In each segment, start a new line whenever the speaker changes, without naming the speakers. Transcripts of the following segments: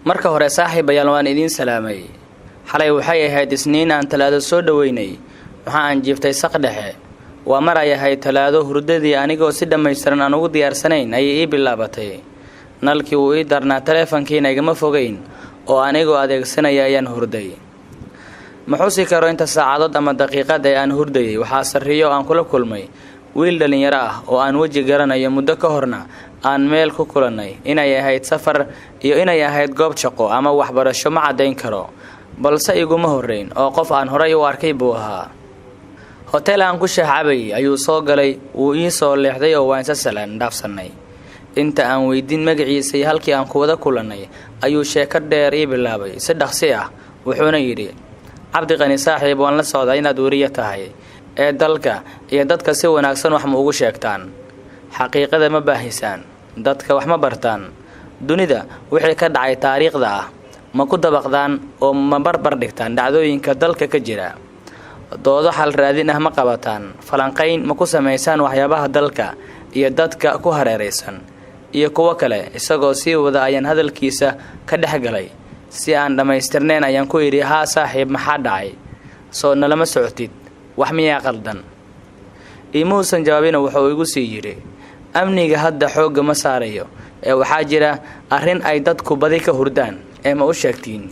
marka hore saaxiibayaal waan idin salaamay xalay waxay ahayd isniin aan talaado soo dhaweynay waxa aan jiiftay saq dhexe waa mar ay ahayd talaado hurdadii anigoo si dhammaystiran aan ugu diyaarsanayn ayay ii bilaabatay nalkii uu ii darnaa taleefankiina igama fogeyn oo anigoo adeegsanaya ayaan hurday ma xusi karo inta saacadood ama daqiiqad ee aan hurdayay waxaa sarriyo aan kula kulmay wiil dhalinyaro ah oo aan weji garanayo muddo ka horna aan meel ku kulannay inay ahayd safar iyo inay ahayd goob shaqo ama waxbarasho ma caddayn karo balse iguma horreyn oo qof aan horay u arkay buu ahaa hotel aan ku shaacabay ayuu soo galay wuu ii soo leexday oo waan sasalan dhaafsanay inta aan weydiin magaciisa iyo halkii aan ku wada kulannay ayuu sheeko dheer ii bilaabay si dhaqsi ah wuxuuna yidhi cabdiqani saaxiib waan la socdaa inaad weriye tahay ee dalka iyo dadka si wanaagsan wax ma ugu sheegtaan xaqiiqada ma baahisaan dadka wax ma bartaan dunida wixii ka dhacay taariikhda ah ma ku dabaqdaan oo ma barbar dhigtaan dhacdooyinka dalka ka jira doodo xal raadin ah ma qabataan falanqayn ma ku samaysaan waxyaabaha dalka iyo dadka ku hareeraysan iyo kuwa kale isagoo sii wada ayaan hadalkiisa ka dhexgalay si aan dhammaystirnayn ayaan ku yidhi haa saaxiib maxaa dhacay soo nalama socotid wax miyaa qaldan iimuusan jawaabina wuxuu igu sii yidhi amniga hadda xoogga ma saarayo ee waxaa jira arrin ay dadku badi ka hurdaan ee ma u sheegtiin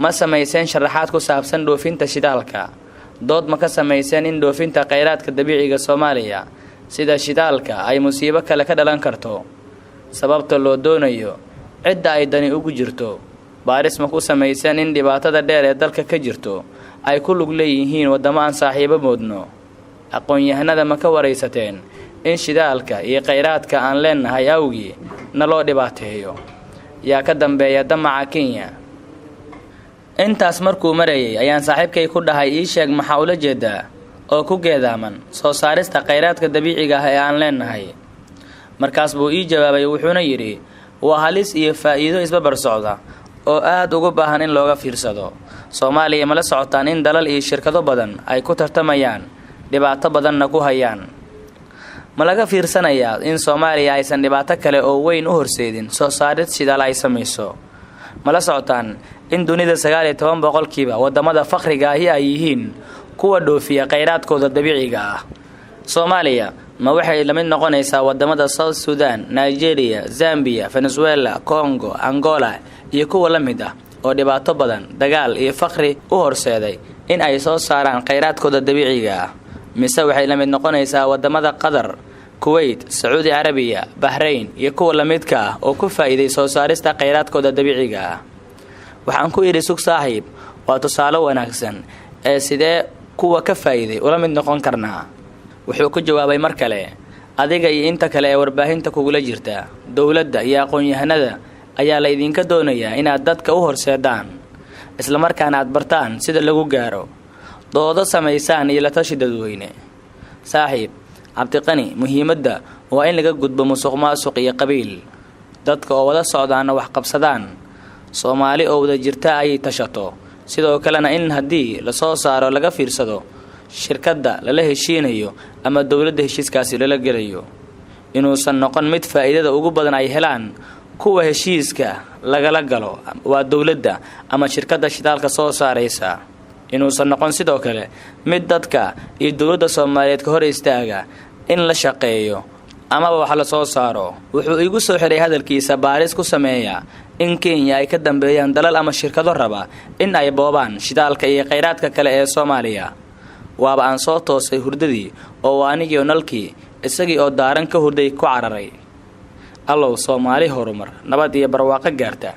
ma samayseen sharaxaad ku saabsan dhoofinta shidaalka dood ma ka samayseen in dhoofinta kheyraadka dabiiciga Soomaaliya sida shidaalka ay musiibo kale ka dhalan karto sababta loo doonayo cidda ay dani ugu jirto baaris ma ku samayseen in dhibaatada dheer ee dalka ka jirto ay ku lug leeyihiin wadamo aan saaxiibo moodno aqoon-yahanada ma ka waraysateen in shidaalka iyo kheyraadka aan leenahay awgii na loo dhibaateeyo yaa ka dambeeya damaca Kenya intaas markuu marayay ayaan saaxiibkay ku dhahay ii sheeg maxaa ula jeedaa oo ku geedaaman soo saarista kheyraadka dabiiciga ah ee aan leenahay markaas buu ii jawaabay wuxuuna yidhi waa halis iyo faa'iido isbabar socda oo aad ugu baahan in looga fiirsado Soomaaliya ma la socotaan in dalal iyo shirkado badan ay ku tartamayaan dhibaato badanna ku hayaan ma laga fiirsanayaa in Soomaaliya aysan dhibaato kale oo weyn u horseedin soo saarid shidaal ay samayso ma la socotaan in dunida 19% wadamada faqriga ahi ay yihiin kuwa dhoofiya kheyraadkooda dabiiciga ah Soomaaliya ma waxay la mid noqonaysaa wadamada South Sudan, Nigeria, Zambia, Venezuela, Congo, Angola iyo kuwa la mid ah oo dhibaato badan dagaal iyo faqri u horseeday in ay soo saaraan kheyraadkooda dabiiciga ah mise waxay la mid noqonaysaa wadamada Qatar, Kuwait, Saudi Arabia, Bahrain iyo kuwa la midka ah oo ku faa'iiday soo saarista kheyraadkooda dabiiciga ah waxaan ku yiri sug saaxiib waa tusaale wanaagsan ee sidee kuwa ka faa'iiday ula mid noqon karnaa wuxuu ku jawaabay mar kale adiga iyo inta kale ee warbaahinta kugula jirta dawladda iyo aqoon-yahanada ayaa la idinka doonayaa inaad dadka u horseedaan isla markaana aad bartaan sida lagu gaaro doodo samaysaan iyo la tashi dadweyne saaxiib cabdiqani muhiimadda waa in laga gudbo musuqmaasuq iyo qabiil dadka oo wada socdaana wax qabsadaan Soomaali oo wada jirta ay tashato sidoo kalena in haddii la soo saaro laga fiirsado shirkadda lala heshiinayo ama dawladda heshiiskaasi lala gelayo inuusan noqon mid faa'iidada ugu badan ay helaan kuwa heshiiska lagala galo waa dawladda ama shirkadda shidaalka soo saaraysa inuusan noqon sidoo kale mid dadka iyo dawladda Soomaaliyeed ka hor istaaga in la shaqeeyo ama wax la soo saaro wuxuu igu soo xiray hadalkiisa baaris ku sameeya in Kenya ay ka dambeeyaan dalal ama shirkado raba in ay boobaan shidaalka iyo kheyraadka kale ee Soomaaliya waaba aan soo toosay hurdadii oo anigii nalkii isagii oo daaran ka hurday ku cararay allow Soomaali horumar nabad iyo barwaaqo gaarta